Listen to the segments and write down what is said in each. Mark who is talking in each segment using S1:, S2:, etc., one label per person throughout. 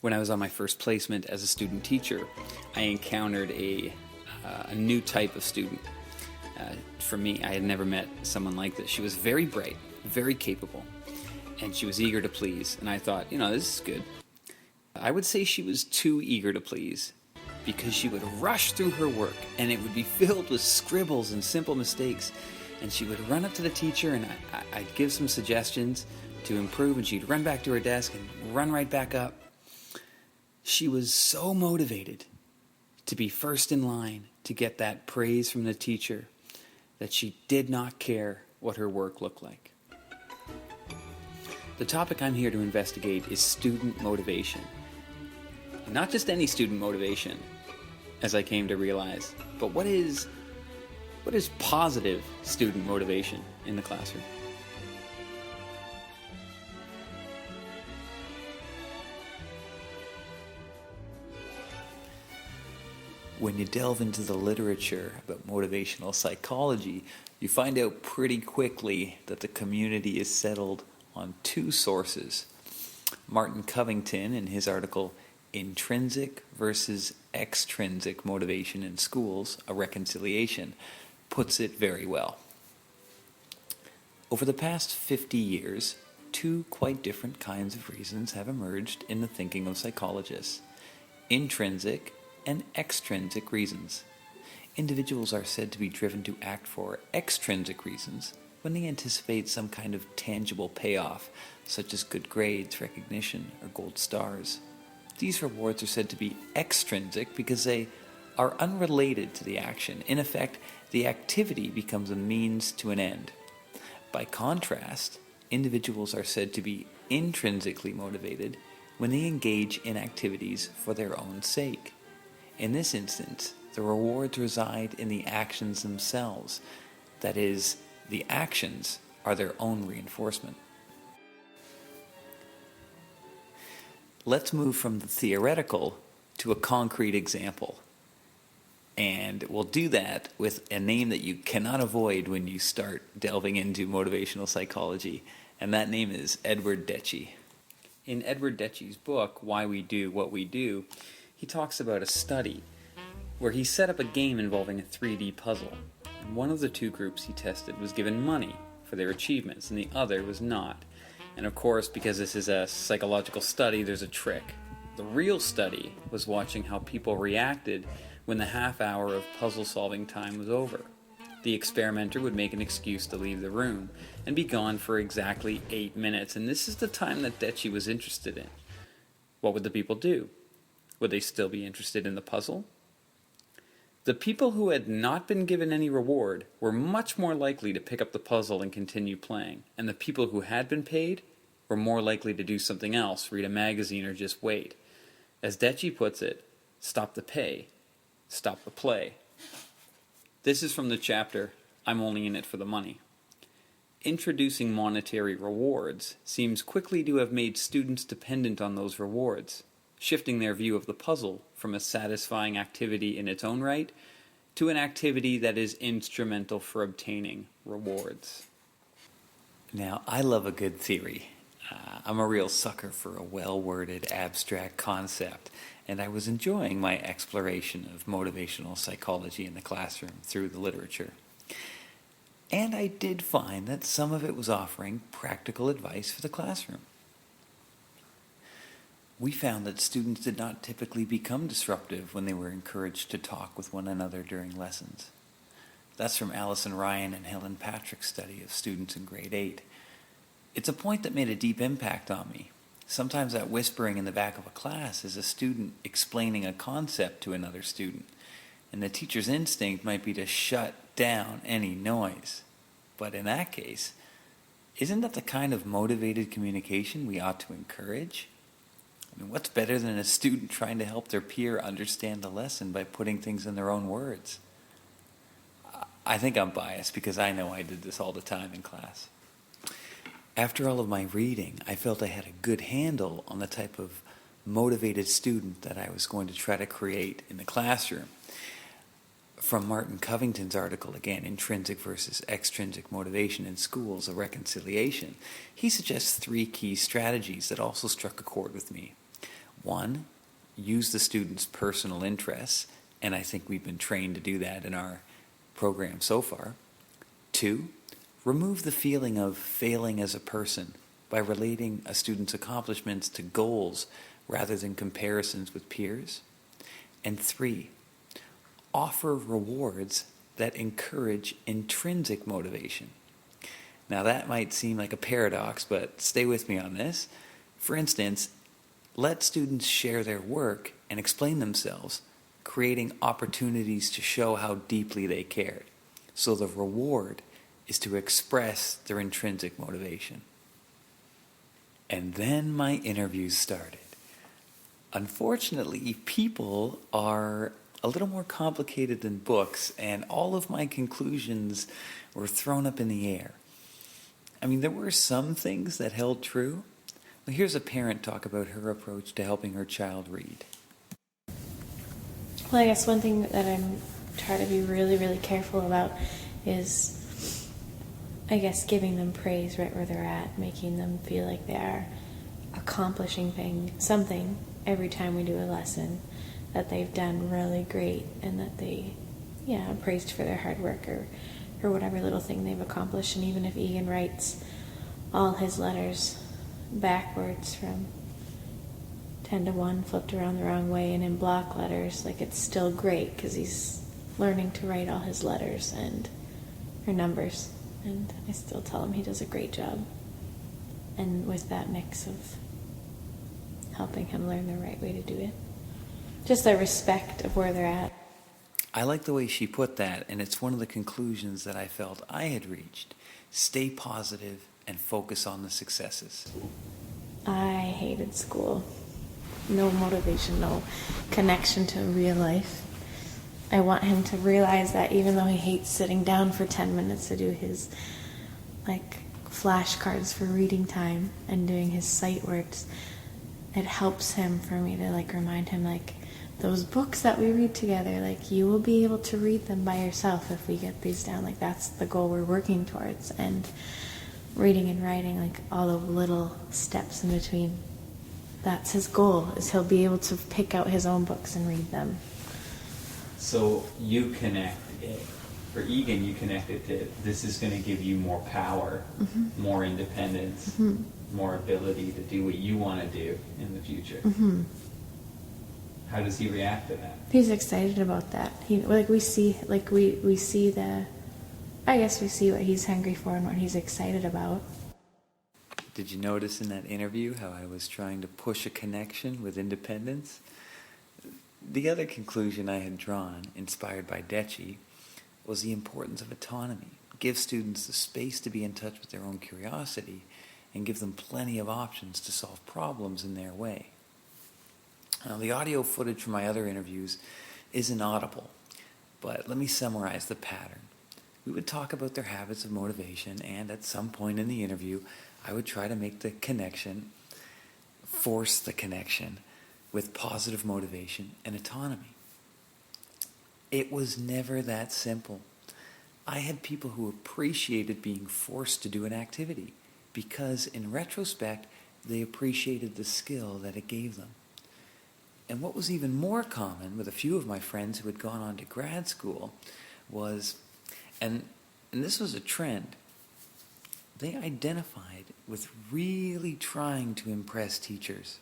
S1: When I was on my first placement as a student teacher, I encountered a new type of student. For me, I had never met someone like this. She was very bright, very capable, and she was eager to please. And I thought, this is good. I would say she was too eager to please, because she would rush through her work, and it would be filled with scribbles and simple mistakes. And she would run up to the teacher, and I'd give some suggestions to improve, and she'd run back to her desk and run right back up. She was so motivated to be first in line to get that praise from the teacher that she did not care what her work looked like. The topic I'm here to investigate is student motivation. Not just any student motivation, as I came to realize, but what is positive student motivation in the classroom? When you delve into the literature about motivational psychology, you find out pretty quickly that the community is settled on two sources. Martin Covington, in his article, Intrinsic versus Extrinsic Motivation in Schools, A Reconciliation, puts it very well. Over the past 50 years, two quite different kinds of reasons have emerged in the thinking of psychologists. Intrinsic and extrinsic reasons. Individuals are said to be driven to act for extrinsic reasons when they anticipate some kind of tangible payoff, such as good grades, recognition, or gold stars. These rewards are said to be extrinsic because they are unrelated to the action. In effect, the activity becomes a means to an end. By contrast, individuals are said to be intrinsically motivated when they engage in activities for their own sake. In this instance, the rewards reside in the actions themselves. That is, the actions are their own reinforcement. Let's move from the theoretical to a concrete example. And we'll do that with a name that you cannot avoid when you start delving into motivational psychology, and that name is Edward Deci. In Edward Deci's book, Why We Do What We Do, he talks about a study where he set up a game involving a 3D puzzle. And one of the two groups he tested was given money for their achievements, and the other was not. And of course, because this is a psychological study, there's a trick. The real study was watching how people reacted when the half hour of puzzle-solving time was over. The experimenter would make an excuse to leave the room and be gone for exactly 8 minutes, and this is the time that Deci was interested in. What would the people do? Would they still be interested in the puzzle? The people who had not been given any reward were much more likely to pick up the puzzle and continue playing, and the people who had been paid were more likely to do something else, read a magazine, or just wait. As Deci puts it, stop the pay, stop the play. This is from the chapter, I'm Only in It for the Money. Introducing monetary rewards seems quickly to have made students dependent on those rewards, shifting their view of the puzzle from a satisfying activity in its own right to an activity that is instrumental for obtaining rewards. Now, I love a good theory. I'm a real sucker for a well-worded abstract concept, and I was enjoying my exploration of motivational psychology in the classroom through the literature. And I did find that some of it was offering practical advice for the classroom. We found that students did not typically become disruptive when they were encouraged to talk with one another during lessons. That's from Alison Ryan and Helen Patrick's study of students in grade 8. It's a point that made a deep impact on me. Sometimes that whispering in the back of a class is a student explaining a concept to another student, and the teacher's instinct might be to shut down any noise. But in that case, isn't that the kind of motivated communication we ought to encourage? I mean, what's better than a student trying to help their peer understand the lesson by putting things in their own words? I think I'm biased because I know I did this all the time in class. After all of my reading, I felt I had a good handle on the type of motivated student that I was going to try to create in the classroom. From Martin Covington's article, again, Intrinsic versus Extrinsic Motivation in Schools, A Reconciliation, he suggests 3 key strategies that also struck a chord with me. One, use the student's personal interests, and I think we've been trained to do that in our program so far. Two, remove the feeling of failing as a person by relating a student's accomplishments to goals rather than comparisons with peers. And three, offer rewards that encourage intrinsic motivation. Now that might seem like a paradox, but stay with me on this. For instance, let students share their work and explain themselves, creating opportunities to show how deeply they cared. So the reward is to express their intrinsic motivation. And then my interviews started. Unfortunately, people are a little more complicated than books, and all of my conclusions were thrown up in the air. I mean, there were some things that held true. Well, here's a parent talk about her approach to helping her child read.
S2: Well, I guess one thing that I'm trying to be really, really careful about is, I guess, giving them praise right where they're at, making them feel like they are accomplishing something every time we do a lesson, that they've done really great, and that they, are praised for their hard work or whatever little thing they've accomplished. And even if Egan writes all his letters backwards from 10 to 1, flipped around the wrong way, and in block letters, like, it's still great because he's learning to write all his letters and her numbers. And I still tell him he does a great job. And with that mix of helping him learn the right way to do it, just the respect of where they're at.
S1: I like the way she put that, and it's one of the conclusions that I felt I had reached. Stay positive and focus on the successes.
S2: I hated school. No motivation, no connection to real life. I want him to realize that even though he hates sitting down for 10 minutes to do his, flashcards for reading time and doing his sight works, it helps him for me to, remind him, those books that we read together, you will be able to read them by yourself if we get these down. That's the goal we're working towards. And reading and writing, all the little steps in between, that's his goal, is he'll be able to pick out his own books and read them.
S1: So you connect it. For Egan, you connect it to this is going to give you more power, more independence, more ability to do what you want to do in the future. How does he react to that?
S2: He's excited about that. We see what he's hungry for and what he's excited about.
S1: Did you notice in that interview how I was trying to push a connection with independence? The other conclusion I had drawn, inspired by Deci, was the importance of autonomy. Give students the space to be in touch with their own curiosity and give them plenty of options to solve problems in their way. Now, the audio footage from my other interviews isn't audible, but let me summarize the pattern. We would talk about their habits of motivation, and at some point in the interview, I would try to make the connection, force the connection with positive motivation and autonomy. It was never that simple. I had people who appreciated being forced to do an activity because, in retrospect, they appreciated the skill that it gave them. And what was even more common with a few of my friends who had gone on to grad school was, and this was a trend, they identified with really trying to impress teachers.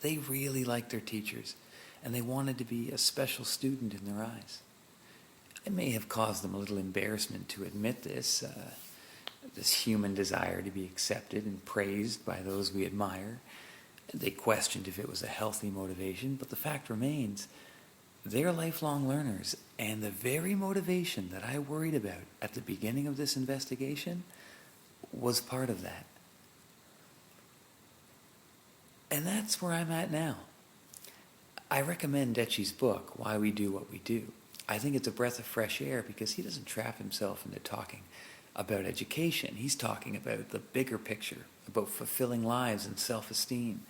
S1: They really liked their teachers, and they wanted to be a special student in their eyes. It may have caused them a little embarrassment to admit this human desire to be accepted and praised by those we admire. They questioned if it was a healthy motivation, but the fact remains, they're lifelong learners, and the very motivation that I worried about at the beginning of this investigation was part of that. And that's where I'm at now. I recommend Deci's book, Why We Do What We Do. I think it's a breath of fresh air because he doesn't trap himself into talking about education. He's talking about the bigger picture, about fulfilling lives and self-esteem.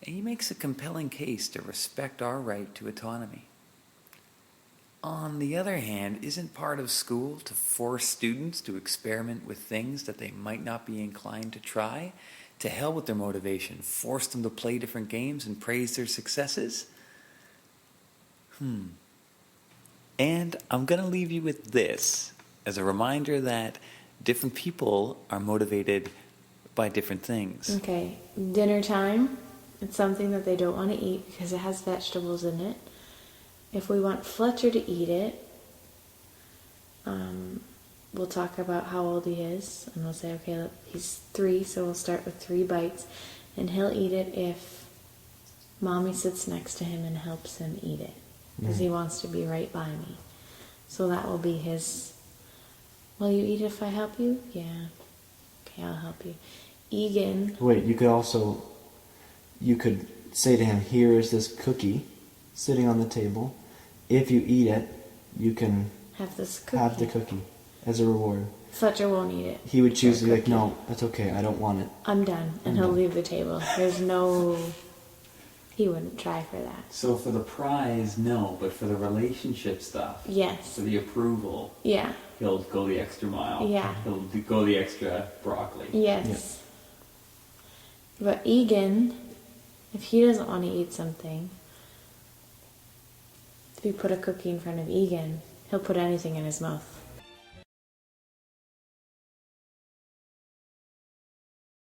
S1: And he makes a compelling case to respect our right to autonomy. On the other hand, isn't part of school to force students to experiment with things that they might not be inclined to try, To hell with their motivation. Force them to play different games and praise their successes? And I'm going to leave you with this as a reminder that different people are motivated by different things.
S2: Okay, dinner time. It's something that they don't want to eat because it has vegetables in it. If we want Fletcher to eat it, we'll talk about how old he is, and we'll say, okay, look, he's 3, so we'll start with 3 bites, and he'll eat it if Mommy sits next to him and helps him eat it, because he wants to be right by me. So that will be his, will you eat if I help you? Yeah. Okay, I'll help you. Egan.
S3: Wait, you could say to him, here is this cookie sitting on the table. If you eat it, you can
S2: Have this cookie.
S3: have the cookie as a reward.
S2: Fletcher won't eat it.
S3: He would choose to be like,
S2: Cookie.
S3: no, that's okay, I don't want it.
S2: I'm done, and he'll leave the table. There's no, he wouldn't try for that.
S1: So for the prize, no, but for the relationship stuff,
S2: Yes.
S1: for the approval,
S2: Yeah.
S1: he'll go the extra mile.
S2: Yeah.
S1: He'll go the extra broccoli.
S2: Yes. But Egan, if he doesn't want to eat something, if you put a cookie in front of Egan, he'll put anything in his mouth.